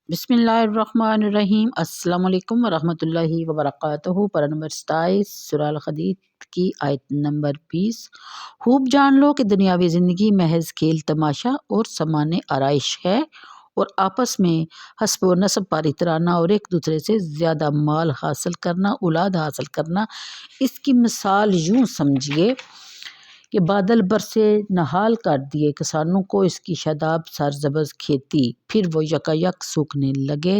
بسم اللہ الرحمن الرحیم۔ السلام علیکم ورحمۃ اللہ وبرکاتہ۔ پارہ نمبر 27 سورہ الحدید کی آیت نمبر 20۔ خوب جان لو کہ دنیاوی زندگی محض کھیل تماشا اور سامان آرائش ہے، اور آپس میں حسب و نسب پاری ترانا اور ایک دوسرے سے زیادہ مال حاصل کرنا، اولاد حاصل کرنا۔ اس کی مثال یوں سمجھیے کہ بادل برسے نہال کر دیے کسانوں کو اس کی شاداب سرسبز کھیتی، پھر وہ یکایک سوکھنے لگے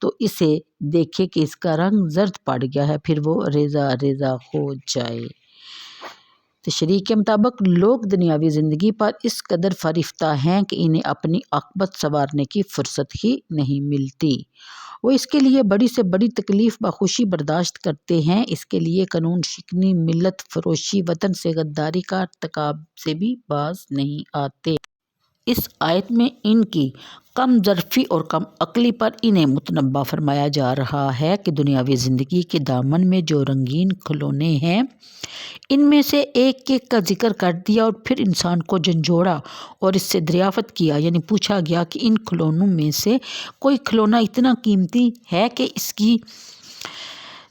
تو اسے دیکھے کہ اس کا رنگ زرد پڑ گیا ہے، پھر وہ ریزہ ریزہ ہو جائے۔ تشریح کے مطابق لوگ دنیاوی زندگی پر اس قدر فریفتہ ہیں کہ انہیں اپنی عاقبت سنوارنے کی فرصت ہی نہیں ملتی۔ وہ اس کے لیے بڑی سے بڑی تکلیف بخوشی برداشت کرتے ہیں، اس کے لیے قانون شکنی، ملت فروشی، وطن سے غداری کا ارتکاب سے بھی باز نہیں آتے۔ اس آیت میں ان کی کم ظرفی اور کم عقلی پر انہیں متنبہ فرمایا جا رہا ہے کہ دنیاوی زندگی کے دامن میں جو رنگین کھلونے ہیں، ان میں سے ایک ایک کا ذکر کر دیا اور پھر انسان کو جھنجھوڑا اور اس سے دریافت کیا، یعنی پوچھا گیا کہ ان کھلونوں میں سے کوئی کھلونا اتنا قیمتی ہے کہ اس کی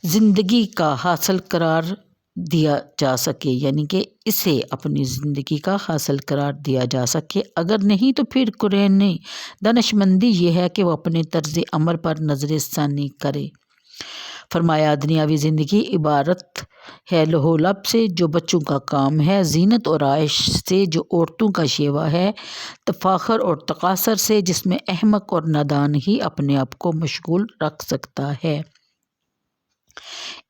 زندگی کا حاصل قرار دیا جا سکے، یعنی کہ اسے اپنی زندگی کا حاصل قرار دیا جا سکے؟ اگر نہیں تو پھر قرآن دانشمندی یہ ہے کہ وہ اپنے طرز عمل پر نظر ثانی کرے۔ فرمایا دنیاوی زندگی عبارت ہے لہو و لعب سے جو بچوں کا کام ہے، زینت اور عائش سے جو عورتوں کا شیوا ہے، تفاخر اور تقاصر سے جس میں احمق اور نادان ہی اپنے آپ کو مشغول رکھ سکتا ہے۔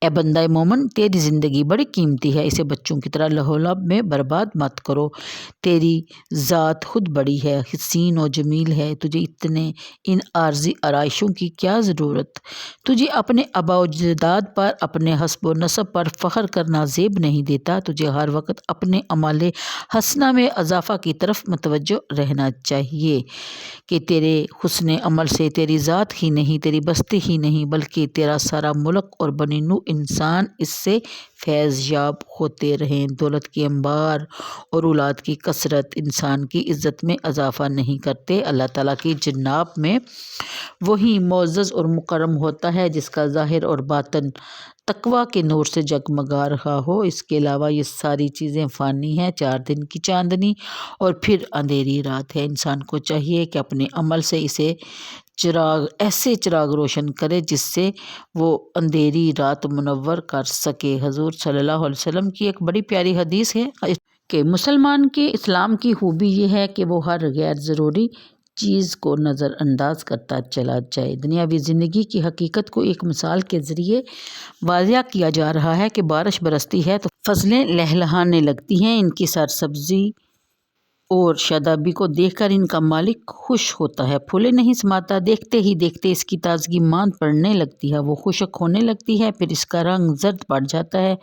اے بندہ مومن، تیری زندگی بڑی قیمتی ہے، اسے بچوں کی طرح لہو و لعب میں برباد مت کرو۔ تیری ذات خود بڑی ہے، حسین و جمیل ہے، تجھے اتنے ان عارضی آرائشوں کی کیا ضرورت؟ تجھے اپنے آباء و اجداد پر، اپنے حسب و نسب پر فخر کرنا زیب نہیں دیتا؟ تجھے ہر وقت اپنے اعمال حسنہ میں اضافہ کی طرف متوجہ رہنا چاہیے کہ تیرے حسن عمل سے تیری ذات ہی نہیں، تیری بستی ہی نہیں، بلکہ تیرا سارا ملک اور بنی نوع انسان اس سے فیض یاب ہوتے رہیں۔ دولت کے انبار اور اولاد کی کثرت انسان کی عزت میں اضافہ نہیں کرتے۔ اللہ تعالیٰ کی جناب میں وہی معزز اور مکرم ہوتا ہے جس کا ظاہر اور باطن تقویٰ کے نور سے جگمگا رہا ہو۔ اس کے علاوہ یہ ساری چیزیں فانی ہیں، 4 دن کی چاندنی اور پھر اندھیری رات ہے۔ انسان کو چاہیے کہ اپنے عمل سے اسے ایسے چراغ روشن کرے جس سے وہ اندھیری رات منور کر سکے۔ حضور صلی اللہ علیہ وسلم کی ایک بڑی پیاری حدیث ہے کہ مسلمان کے اسلام کی خوبی یہ ہے کہ وہ ہر غیر ضروری چیز کو نظر انداز کرتا چلا جائے۔ دنیاوی زندگی کی حقیقت کو ایک مثال کے ذریعے واضح کیا جا رہا ہے کہ بارش برستی ہے تو فصلیں لہلہانے لگتی ہیں، ان کی سرسبزی اور شادابی کو دیکھ کر ان کا مالک خوش ہوتا ہے، پھولے نہیں سماتا، دیکھتے ہی دیکھتے اس کی تازگی ماند پڑنے لگتی ہے، وہ خشک ہونے لگتی ہے، پھر اس کا رنگ زرد پڑ جاتا ہے،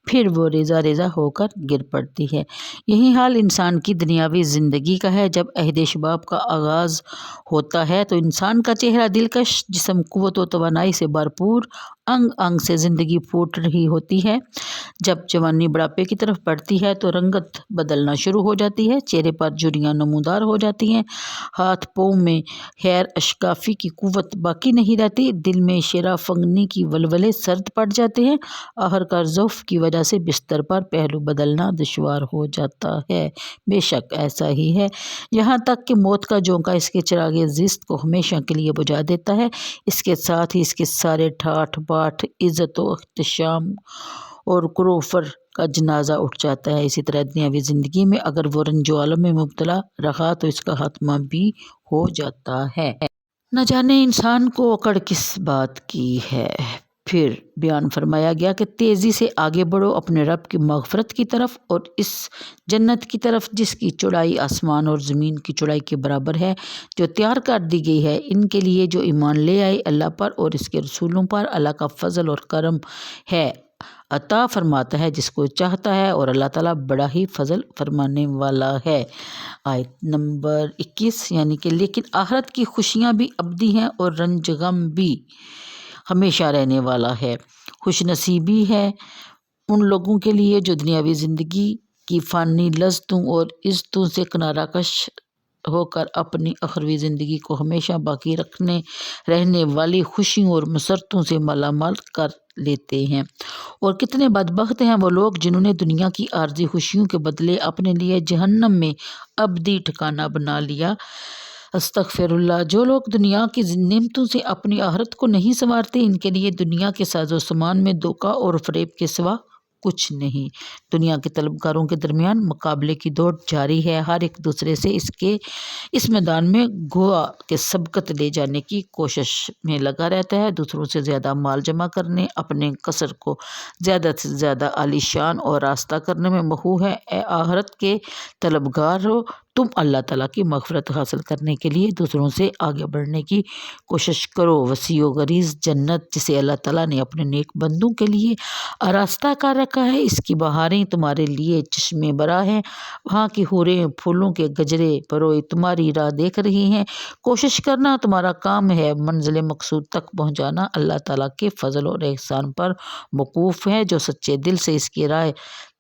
پھر وہ ریزہ ریزہ ہو کر گر پڑتی ہے۔ یہی حال انسان کی دنیاوی زندگی کا ہے۔ جب عہد شباب کا آغاز ہوتا ہے تو انسان کا چہرہ دلکش، جسم قوت و توانائی سے بھرپور، انگ انگ سے زندگی پھوٹ رہی ہوتی ہے۔ جب جوانی بڑھاپے کی طرف بڑھتی ہے تو رنگت بدلنا شروع ہو جاتی ہے، چہرے پر جھریاں نمودار ہو جاتی ہیں، ہاتھ پاؤں میں خیر اشکافی کی قوت باقی نہیں رہتی، دل میں شیرہ فگنی کی ولولے سرد پڑ جاتے ہیں، آخرکار ضعف کی وجہ سے بستر پر پہلو بدلنا دشوار ہو جاتا ہے۔ بے شک ایسا ہی ہے، یہاں تک کہ موت کا جھونکا اس کے چراغ زیست کو ہمیشہ کے لیے بجھا دیتا ہے۔ اس کے ساتھ ہی اس کے سارے ٹھاٹھ باٹھ، عزت و احتشام اور کروفر کا جنازہ اٹھ جاتا ہے۔ اسی طرح دنیاوی زندگی میں اگر وہ رنج و الم میں مبتلا رہا تو اس کا خاتمہ بھی ہو جاتا ہے۔ نہ جانے انسان کو اکڑ کس بات کی ہے۔ پھر بیان فرمایا گیا کہ تیزی سے آگے بڑھو اپنے رب کی مغفرت کی طرف اور اس جنت کی طرف جس کی چوڑائی آسمان اور زمین کی چوڑائی کے برابر ہے، جو تیار کر دی گئی ہے ان کے لیے جو ایمان لے آئے اللہ پر اور اس کے رسولوں پر۔ اللہ کا فضل اور کرم ہے، عطا فرماتا ہے جس کو چاہتا ہے، اور اللہ تعالیٰ بڑا ہی فضل فرمانے والا ہے۔ آیت نمبر 21، یعنی کہ لیکن آخرت کی خوشیاں بھی ابدی ہیں اور رنج غم بھی ہمیشہ رہنے والا ہے۔ خوش نصیبی ہے ان لوگوں کے لیے جو دنیاوی زندگی کی فانی لذتوں اور عزتوں سے کنارہ کش ہو کر اپنی اخروی زندگی کو ہمیشہ باقی رہنے والی خوشیوں اور مسرتوں سے مالا مال کر لیتے ہیں۔ اور کتنے بدبخت ہیں وہ لوگ جنہوں نے دنیا کی عارضی خوشیوں کے بدلے اپنے لیے جہنم میں ابدی ٹھکانہ بنا لیا۔ استغفر اللہ۔ جو لوگ دنیا کی نعمتوں سے اپنی آخرت کو نہیں سنوارتے، ان کے لیے دنیا کے ساز و سامان میں دھوکہ اور فریب کے سوا کچھ نہیں۔ دنیا کے طلبگاروں کے درمیان مقابلے کی دوڑ جاری ہے۔ ہر ایک دوسرے سے اس میدان میں گوا کہ سبقت لے جانے کی کوشش میں لگا رہتا ہے، دوسروں سے زیادہ مال جمع کرنے، اپنے قصر کو زیادہ سے زیادہ عالی شان اور راستہ کرنے میں مخوف ہے۔ اے آخرت کے طلبگارو، تم اللہ تعالیٰ کی مغفرت حاصل کرنے کے لیے دوسروں سے آگے بڑھنے کی کوشش کرو۔ وسیع و غریض جنت جسے اللہ تعالیٰ نے اپنے نیک بندوں کے لیے آراستہ کر رکھا ہے، اس کی بہاریں تمہارے لیے چشمے برا ہیں، وہاں کی حوریں پھولوں کے گجرے پروئے تمہاری راہ دیکھ رہی ہیں۔ کوشش کرنا تمہارا کام ہے، منزل مقصود تک پہنچانا اللہ تعالیٰ کے فضل اور احسان پر موقوف ہے۔ جو سچے دل سے اس کی رائے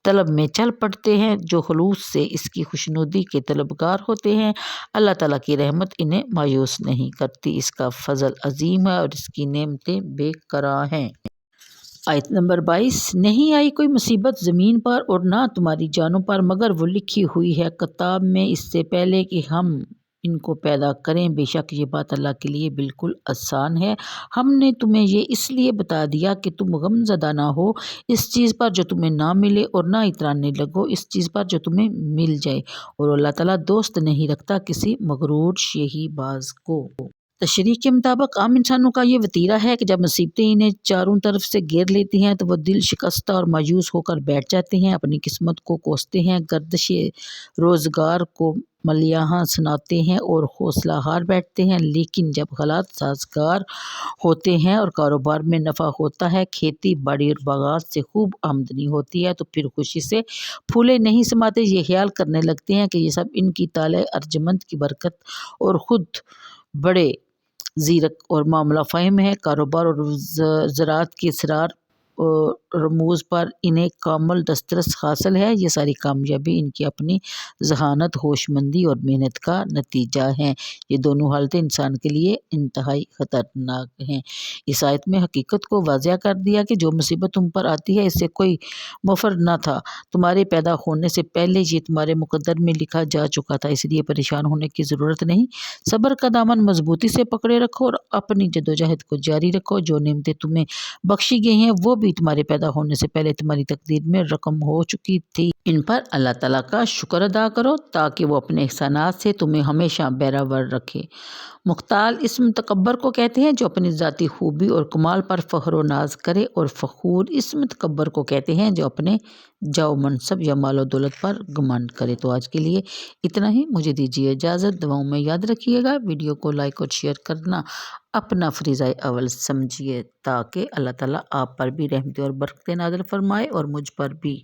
طلب میں چل پڑتے ہیں، جو خلوص سے اس کی خوشنودی کے طلبگار ہوتے ہیں، اللہ تعالیٰ کی رحمت انہیں مایوس نہیں کرتی۔ اس کا فضل عظیم ہے اور اس کی نعمتیں بے کرراں ہیں۔ آیت نمبر 22۔ نہیں آئی کوئی مصیبت زمین پر اور نہ تمہاری جانوں پر مگر وہ لکھی ہوئی ہے کتاب میں اس سے پہلے کہ ہم ان کو پیدا کریں۔ بے شک یہ بات اللہ کے لیے بالکل آسان ہے۔ ہم نے تمہیں یہ اس لیے بتا دیا کہ تم غم زدہ نہ ہو اس چیز پر جو تمہیں نہ ملے، اور نہ اترانے لگو اس چیز پر جو تمہیں مل جائے، اور اللہ تعالیٰ دوست نہیں رکھتا کسی مغرور شیخی باز کو۔ تشریح کے مطابق عام انسانوں کا یہ وتیرہ ہے کہ جب مصیبتیں انہیں چاروں طرف سے گھیر لیتی ہیں تو وہ دل شکستہ اور مایوس ہو کر بیٹھ جاتے ہیں، اپنی قسمت کو کوستے ہیں، گردش روزگار کو ملیحاں سناتے ہیں اور حوصلہ ہار بیٹھتے ہیں۔ لیکن جب حالات سازگار ہوتے ہیں اور کاروبار میں نفع ہوتا ہے، کھیتی باڑی اور باغات سے خوب آمدنی ہوتی ہے، تو پھر خوشی سے پھولے نہیں سماتے، یہ خیال کرنے لگتے ہیں کہ یہ سب ان کی طالع ارجمند کی برکت اور خود بڑے زیرک اور معاملہ فہم ہے۔ کاروبار اور زراعت کے اسرار رموز پر انہیں کامل دسترس حاصل ہے۔ یہ ساری کامیابی ان کی اپنی ذہانت، ہوش مندی اور محنت کا نتیجہ ہیں۔ یہ دونوں حالتیں انسان کے لیے انتہائی خطرناک ہیں۔ اس آیت میں حقیقت کو واضح کر دیا کہ جو مصیبت تم پر آتی ہے اس سے کوئی مفر نہ تھا، تمہارے پیدا ہونے سے پہلے یہ تمہارے مقدر میں لکھا جا چکا تھا، اس لیے پریشان ہونے کی ضرورت نہیں۔ صبر کا دامن مضبوطی سے پکڑے رکھو اور اپنی جدوجہد کو جاری رکھو۔ جو نعمتیں تمہیں بخشی گئی ہیں وہ بھی تمہارے پیدا ہونے سے پہلے تمہاری تقدیر میں رقم ہو چکی تھی۔ ان پر اللہ تعالیٰ کا شکر ادا کرو تاکہ وہ اپنے احسانات سے تمہیں ہمیشہ بہرہ رکھے۔ مختال اسم تکبر کو کہتے ہیں جو اپنی ذاتی خوبی اور کمال پر فخر و ناز کرے، اور فخور اسم تکبر کو کہتے ہیں جو اپنے جاہ منصب یا مال و دولت پر گمانڈ کرے۔ تو آج کے لیے اتنا ہی، مجھے دیجیے اجازت، دعاؤں میں یاد رکھیے گا، ویڈیو کو لائک اور شیئر کرنا اپنا فریضہ اول سمجھیے تاکہ اللہ تعالیٰ آپ پر بھی رحمتیں اور برکتیں نازل فرمائے اور مجھ پر بھی۔